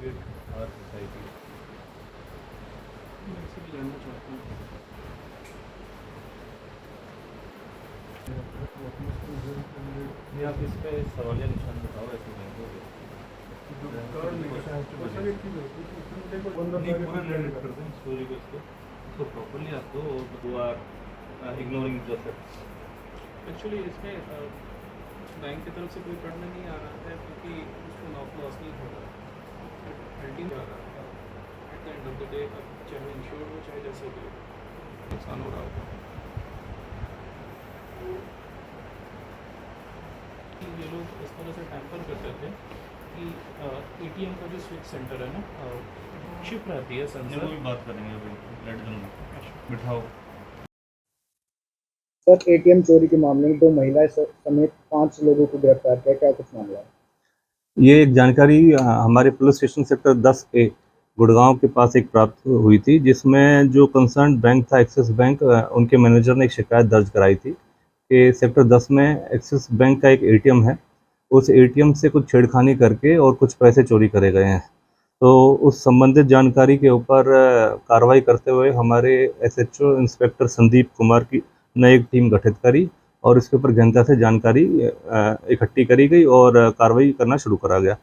educate our society? मैं इससे भी जानना चाहता हूँ। नहीं, आप इस पे सवालिया निशान बताओ ऐसे बैंकों के। नहीं, पूरा नरेट कर दें स्टोरी को, इसको प्रॉपर्ली आप दो, और who are ignoring the facts. Actually इसमें बैंक की तरफ से कोई फंड नहीं आ रहा है क्योंकि उसको लॉस नहीं हो रहा, अल्टीमेट आ रहा है। At the end of the day अब चाहे इंश्योर हो चाहे जैसे भी हो, नुकसान हो रहा होगा। ये लोग इस तरह से टैम्पर करते थे कि एटीएम का जो स्विच सेंटर है ना, शिप रहती है नहीं, वो सेंसर। भी बात करेंगे अभी, लेट देम बिठाओ। सर, एटीएम चोरी के मामले में 2 महिलाएं समेत 5 लोगों को गिरफ्तार किया, क्या कुछ मामला है? ये एक जानकारी हमारे police station sector 10A Gurgaon के पास एक प्राप्त हुई थी, जिसमें जो कंसर्न बैंक था एक्सिस बैंक, उनके मैनेजर ने एक शिकायत दर्ज कराई थी कि सेक्टर 10 में एक्सिस बैंक का एक एटीएम है, उस एटीएम से कुछ छेड़खानी करके और कुछ पैसे चोरी करे गए हैं। तो उस संबंधित जानकारी के ऊपर कार्रवाई करते हुए हमारे एसएचओ इंस्पेक्टर संदीप कुमार की ने एक टीम गठित करी और इसके ऊपर जनता से जानकारी इकट्ठी करी गई और कार्रवाई करना शुरू करा गया।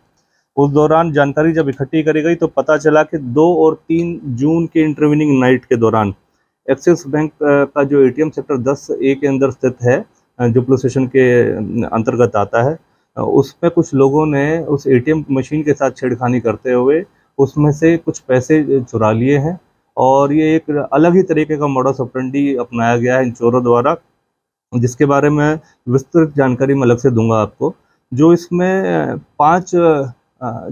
उस दौरान जानकारी जब इकट्ठी करी गई तो पता चला कि 2 और 3 जून के इंटरवीनिंग नाइट के दौरान एक्सिस बैंक का जो एटीएम सेक्टर 10A के अंदर स्थित है, जो पुलिस स्टेशन के अंतर्गत आता है, उसमें कुछ लोगों ने उस एटीएम मशीन के साथ छेड़खानी करते हुए उसमें से कुछ पैसे चुरा लिए हैं। और ये एक अलग ही तरीके का मोडस ऑपरेंडी अपनाया गया है इन चोरों द्वारा, जिसके बारे में विस्तृत जानकारी मैं अलग से दूंगा आपको। जो इसमें 5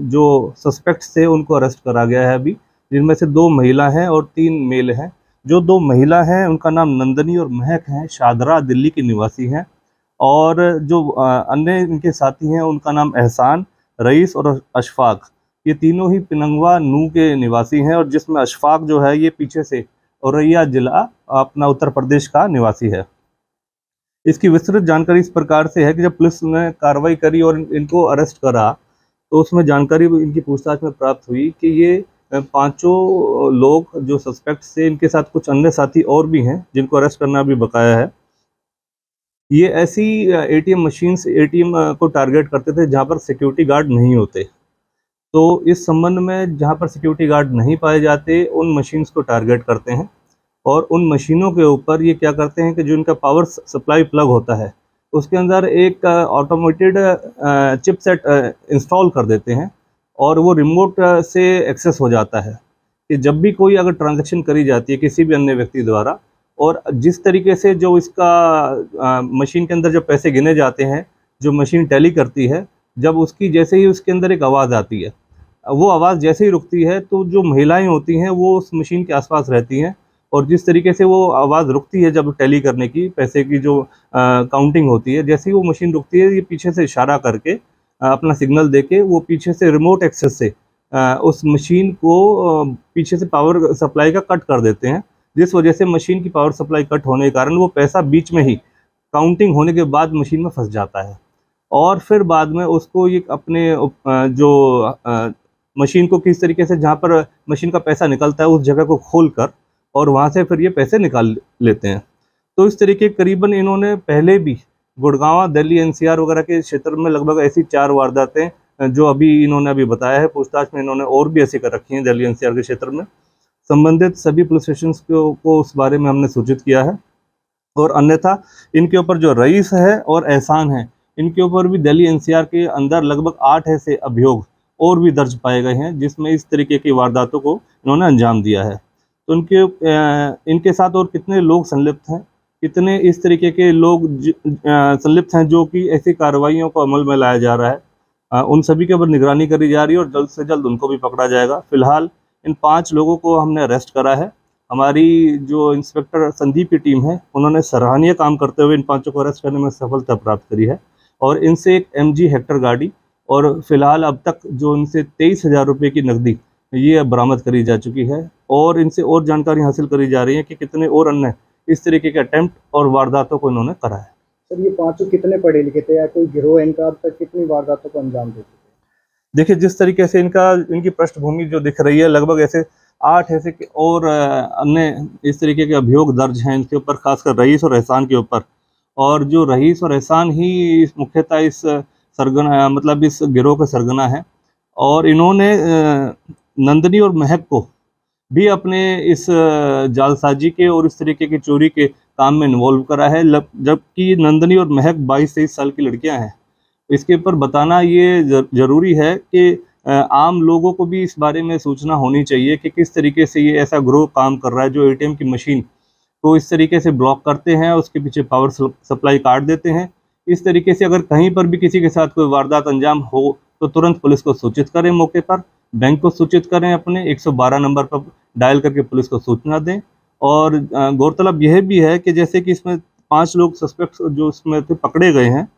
जो सस्पेक्ट्स थे उनको अरेस्ट करा गया है अभी, जिनमें से 2 महिला हैं और 3 मेल हैं। जो 2 महिला हैं उनका नाम नंदनी और महक है, शादरा दिल्ली की निवासी हैं। और जो अन्य इनके साथी हैं उनका नाम एहसान, रईस और अशफाक, ये तीनों ही पिनंगवा नू के निवासी हैं। और जिसमें अशफाक जो है ये पीछे से औरैया जिला अपना उत्तर प्रदेश का निवासी है। इसकी विस्तृत जानकारी इस प्रकार से है कि जब पुलिस ने कार्रवाई करी और इनको अरेस्ट करा तो उसमें जानकारी इनकी पूछताछ में प्राप्त हुई कि ये पांचों लोग जो सस्पेक्ट्स थे, इनके साथ कुछ अन्य साथी और भी हैं जिनको अरेस्ट करना भी बकाया है। ये ऐसी एटीएम मशीन्स, एटीएम को टारगेट करते थे जहां पर सिक्योरिटी गार्ड नहीं होते। तो इस संबंध में जहां पर सिक्योरिटी गार्ड नहीं पाए जाते उन मशीन्स को टारगेट करते हैं और उन मशीनों के ऊपर ये क्या करते हैं कि जो इनका पावर सप्लाई प्लग होता है उसके अंदर एक ऑटोमेटेड चिपसेट इंस्टॉल कर देते हैं और वो रिमोट से एक्सेस हो जाता है कि जब भी कोई अगर ट्रांजैक्शन करी जाती है किसी भी अन्य व्यक्ति द्वारा, और जिस तरीके से जो इसका मशीन के अंदर जो पैसे गिने जाते हैं, जो मशीन टैली करती है, जब उसकी जैसे ही उसके अंदर एक आवाज़ आती है, वो आवाज़ जैसे ही रुकती है तो जो महिलाएं होती हैं वो उस मशीन के आसपास रहती हैं और जिस तरीके से वो आवाज़ रुकती है जब टैली करने की, पैसे की जो काउंटिंग होती है, जैसे ही वो मशीन रुकती है ये पीछे से इशारा करके अपना सिग्नल देके वो पीछे से रिमोट एक्सेस से उस मशीन को पीछे से पावर सप्लाई का कट कर देते हैं, जिस वजह से मशीन की पावर सप्लाई कट होने के कारण वो पैसा बीच में ही काउंटिंग होने के बाद मशीन में फंस जाता है। और फिर बाद में उसको ये अपने मशीन को किस तरीके से, जहाँ पर मशीन का पैसा निकलता है उस जगह को खोल कर और वहाँ से फिर ये पैसे निकाल लेते हैं। तो इस तरीके करीबन इन्होंने पहले भी गुड़गांव, दिल्ली, एनसीआर वगैरह के क्षेत्र में लगभग ऐसी 4 वारदातें जो अभी इन्होंने अभी बताया है, पूछताछ में इन्होंने और भी ऐसी कर रखी हैं दिल्ली एनसीआर के क्षेत्र में। संबंधित सभी पुलिस स्टेशन को उस बारे में हमने सूचित किया है। और अन्यथा इनके ऊपर जो रईस है और एहसान है, इनके ऊपर भी दिल्ली एनसीआर के अंदर लगभग 8 ऐसे अभियोग और भी दर्ज पाए गए हैं जिसमें इस तरीके की वारदातों को इन्होंने अंजाम दिया है। तो इनके साथ और कितने लोग संलिप्त हैं, कितने इस तरीके के लोग संलिप्त हैं जो कि ऐसी कार्रवाइयों को अमल में लाया जा रहा है, उन सभी के ऊपर निगरानी करी जा रही है और जल्द से जल्द उनको भी पकड़ा जाएगा। फिलहाल इन 5 लोगों को हमने अरेस्ट करा है। हमारी जो इंस्पेक्टर संदीप की टीम है उन्होंने सराहनीय काम करते हुए इन 5 को अरेस्ट करने में सफलता प्राप्त करी है और इनसे एक MG हेक्टर गाड़ी और फिलहाल अब तक जो इनसे 23,000 रुपये की नकदी ये बरामद करी जा चुकी है और इनसे और जानकारी हासिल करी जा रही है कि कितने और अन्य इस तरीके के अटेम्प्ट और वारदातों को इन्होंने करा है। सर, ये 5 कितने पढ़े लिखे थे या कोई गिरोह है इनका? अब तक कितनी वारदातों को अंजाम दे चुके हैं? देखिए जिस तरीके से इनकी पृष्ठभूमि जो दिख रही है, लगभग ऐसे 8 ऐसे और अन्य इस तरीके के अभियोग दर्ज हैं इनके ऊपर, खासकर रईस और एहसान के ऊपर। और जो रईस और एहसान ही मुख्यतः इस सरगना मतलब इस गिरोह के सरगना है। और इन्होंने नंदनी और महक को भी अपने इस जालसाजी के और इस तरीके की चोरी के काम में इन्वॉल्व करा है, जबकि नंदनी और महक 22-23 साल की लड़कियां हैं। इसके ऊपर बताना ये ज़रूरी है कि आम लोगों को भी इस बारे में सूचना होनी चाहिए कि किस तरीके से ये ऐसा ग्रोह काम कर रहा है, जो एटीएम की मशीन को इस तरीके से ब्लॉक करते हैं, उसके पीछे पावर सप्लाई काट देते हैं। इस तरीके से अगर कहीं पर भी किसी के साथ कोई वारदात अंजाम हो तो तुरंत पुलिस को सूचित करें, मौके पर बैंक को सूचित करें, अपने 112 नंबर पर डायल करके पुलिस को सूचना दें। और गौरतलब यह भी है कि जैसे कि इसमें 5 लोग सस्पेक्ट्स जो इसमें थे पकड़े गए हैं,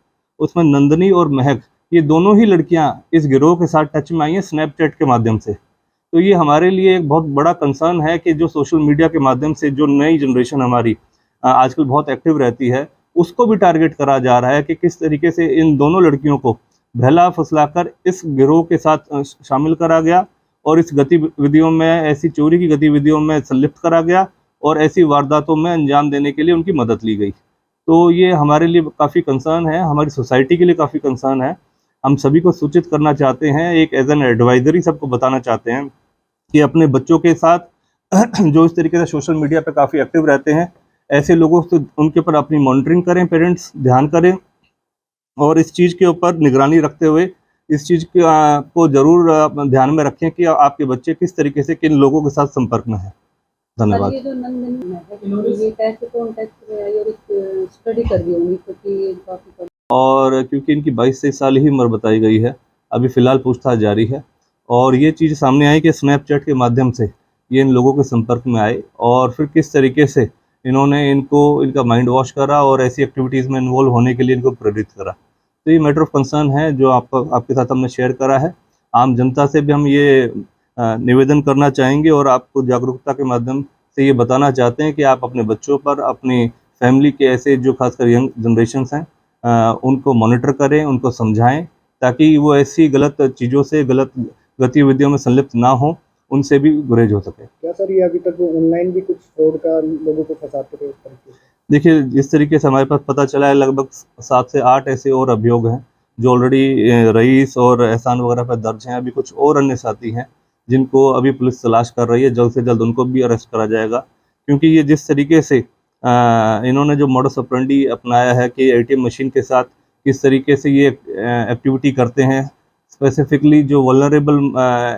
उसमें नंदनी और महक ये दोनों ही लड़कियां इस गिरोह के साथ टच में आई हैं स्नैपचैट के माध्यम से। तो ये हमारे लिए एक बहुत बड़ा कंसर्न है कि जो सोशल मीडिया के माध्यम से जो नई जनरेशन हमारी आजकल बहुत एक्टिव रहती है, उसको भी टारगेट करा जा रहा है कि किस तरीके से इन दोनों लड़कियों को बहला फुसलाकर इस गिरोह के साथ शामिल करा गया और इस गतिविधियों में, ऐसी चोरी की गतिविधियों में संलिप्त करा गया और ऐसी वारदातों में अंजाम देने के लिए उनकी मदद ली गई। तो ये हमारे लिए काफ़ी कंसर्न है, हमारी सोसाइटी के लिए काफ़ी कंसर्न है। हम सभी को सूचित करना चाहते हैं, एक एज एन एडवाइजरी सबको बताना चाहते हैं कि अपने बच्चों के साथ जो इस तरीके से सोशल मीडिया पे काफ़ी एक्टिव रहते हैं, ऐसे लोगों से उनके ऊपर अपनी मॉनिटरिंग करें, पेरेंट्स ध्यान करें और इस चीज़ के ऊपर निगरानी रखते हुए इस चीज़ को ज़रूर ध्यान में रखें कि आपके बच्चे किस तरीके से किन लोगों के साथ संपर्क में है। धन्यवाद। ये जो नंदनी है ये कैसे कॉन्टेक्ट में आई और स्टडी कर रही होंगी क्योंकि ये काफ़ी और क्योंकि इनकी 22-23 साल ही उम्र बताई गई है, अभी फ़िलहाल पूछताछ जारी है। और ये चीज़ सामने आई कि स्नैपचैट के माध्यम से ये इन लोगों के संपर्क में आए और फिर किस तरीके से इन्होंने इनका माइंड वॉश करा और ऐसी एक्टिविटीज़ में इन्वॉल्व होने के लिए इनको प्रेरित करा। तो ये मैटर ऑफ कंसर्न है जो आपके साथ हमने शेयर करा है। आम जनता से भी हम ये निवेदन करना चाहेंगे और आपको जागरूकता के माध्यम से ये बताना चाहते हैं कि आप अपने बच्चों पर, अपनी फैमिली के ऐसे जो खासकर यंग जनरेशन्स हैं, उनको मॉनिटर करें, उनको समझाएं ताकि वो ऐसी गलत चीज़ों से, गलत गतिविधियों में संलिप्त ना हो, उनसे भी गुरेज हो सके। क्या सर ये अभी तक वो ऑनलाइन भी कुछ फ्रॉड का लोगों को फंसाते थे उस तरीके से? देखिए जिस तरीके से हमारे पास पता चला है, लगभग 7 से 8 ऐसे और अभियोग हैं जो ऑलरेडी रईस और एहसान वगैरह पर दर्ज हैं। अभी कुछ और अन्य साथी हैं जिनको अभी पुलिस तलाश कर रही है, जल्द से जल्द उनको भी अरेस्ट करा जाएगा। क्योंकि ये जिस तरीके से इन्होंने जो मॉडस ऑपरेंडी अपनाया है कि एटीएम मशीन के साथ किस तरीके से ये एक्टिविटी करते हैं, स्पेसिफिकली जो वल्नरेबल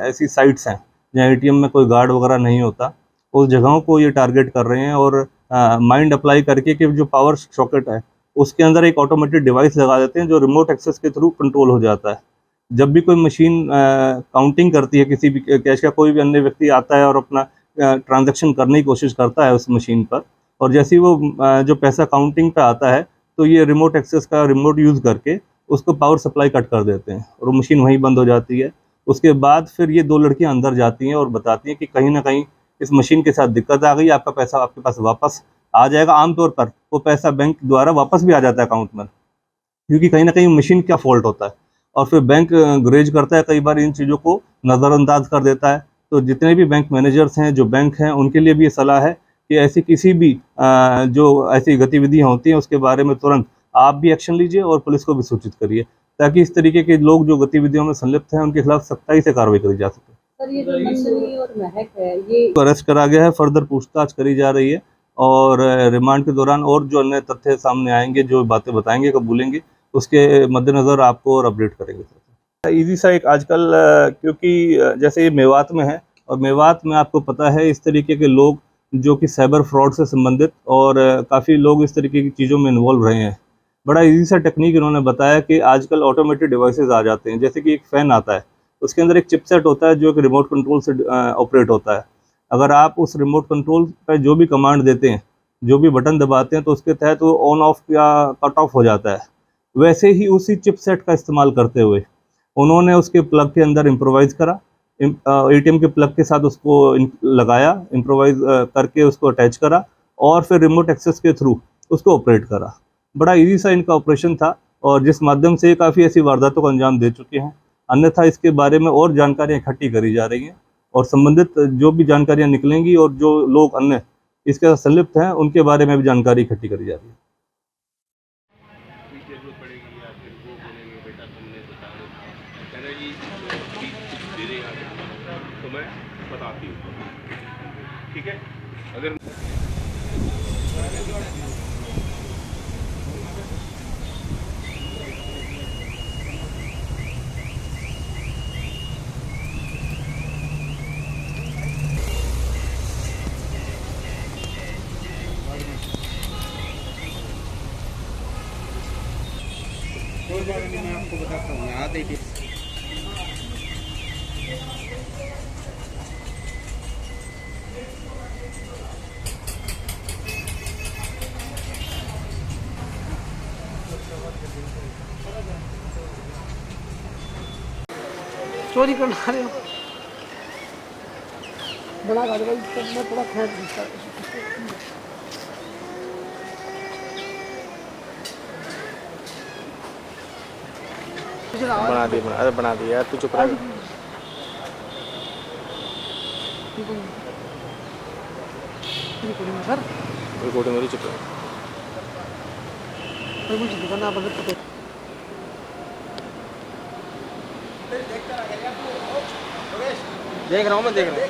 ऐसी साइट्स हैं जहाँ एटीएम में कोई गार्ड वगैरह नहीं होता, उस जगहों को ये टारगेट कर रहे हैं और माइंड अप्लाई करके कि जो पावर सॉकेट है उसके अंदर एक ऑटोमेटेड डिवाइस लगा देते हैं जो रिमोट एक्सेस के थ्रू कंट्रोल हो जाता है। जब भी कोई मशीन काउंटिंग करती है, किसी भी कैश का कोई भी अन्य व्यक्ति आता है और अपना ट्रांजैक्शन करने की कोशिश करता है उस मशीन पर, और जैसे ही वो जो पैसा काउंटिंग पे आता है तो ये रिमोट एक्सेस का रिमोट यूज़ करके उसको पावर सप्लाई कट कर देते हैं और वो मशीन वहीं बंद हो जाती है। उसके बाद फिर ये 2 लड़कियां अंदर जाती हैं और बताती हैं कि कहीं ना कहीं इस मशीन के साथ दिक्कत आ गई, आपका पैसा आपके पास वापस आ जाएगा। आमतौर पर वो पैसा बैंक द्वारा वापस भी आ जाता है अकाउंट में, क्योंकि कहीं ना कहीं मशीन का फॉल्ट होता है और फिर बैंक गुरेज करता है, कई बार इन चीज़ों को नज़रअंदाज कर देता है। तो जितने भी बैंक मैनेजर्स हैं, जो बैंक हैं, उनके लिए भी ये सलाह है कि ऐसी किसी भी जो ऐसी गतिविधियाँ होती हैं उसके बारे में तुरंत आप भी एक्शन लीजिए और पुलिस को भी सूचित करिए, ताकि इस तरीके के लोग जो गतिविधियों में संलिप्त हैं उनके खिलाफ सख्ताई से कार्रवाई करी जा सके। सर ये जो नंदनी और महक है ये अरेस्ट करा गया है, फर्दर पूछताछ करी जा रही है और रिमांड के दौरान और जो अन्य तथ्य सामने आएंगे, जो बातें बताएंगे, कबूलेंगे, उसके मद्देनज़र आपको और अपडेट करेंगे। ईजी सा एक आजकल क्योंकि जैसे ये मेवात में है और मेवात में आपको पता है इस तरीके के लोग जो कि साइबर फ्रॉड से संबंधित और काफ़ी लोग इस तरीके की चीज़ों में इन्वॉल्व रहे हैं। बड़ा इजी सा टेक्निक इन्होंने बताया कि आजकल ऑटोमेटेड डिवाइसेस आ जाते हैं, जैसे कि एक फ़ैन आता है, उसके अंदर एक चिपसेट होता है जो एक रिमोट कंट्रोल से ऑपरेट होता है। अगर आप उस रिमोट कंट्रोल पर जो भी कमांड देते हैं, जो भी बटन दबाते हैं, तो उसके तहत वो ऑन ऑफ या कट ऑफ हो जाता है। वैसे ही उसी चिपसेट का इस्तेमाल करते हुए उन्होंने उसके प्लग के अंदर इम्प्रोवाइज़ करा, एटीएम के प्लग के साथ उसको लगाया, इम्प्रोवाइज़ करके उसको अटैच करा और फिर रिमोट एक्सेस के थ्रू उसको ऑपरेट करा। बड़ा इजी सा इनका ऑपरेशन था और जिस माध्यम से काफ़ी ऐसी वारदातों को अंजाम दे चुके हैं। अन्यथा इसके बारे में और जानकारियां इकट्ठी करी जा रही हैं और संबंधित जो भी जानकारियां निकलेंगी और जो लोग अन्य इसके साथ संलिप्त हैं उनके बारे में भी जानकारी इकट्ठी करी जा रही है। जरूरत पड़ेगी या फिर वो बोलेंगे बेटा तुमने बताया था कहना जी कुछ दे देगा तो मैं बताती हूँ, ठीक है। अगर कोई बात नहीं, मैं आपको बताता हूँ, आते ही चोरी करना रहे हो बड़ा गाड़ी में थोड़ा खेत बना दिया यार, तू चुप रह। रिकॉर्डिंग मेरी चुप रह। देख रहा हूँ मैं, देख रहा हूँ।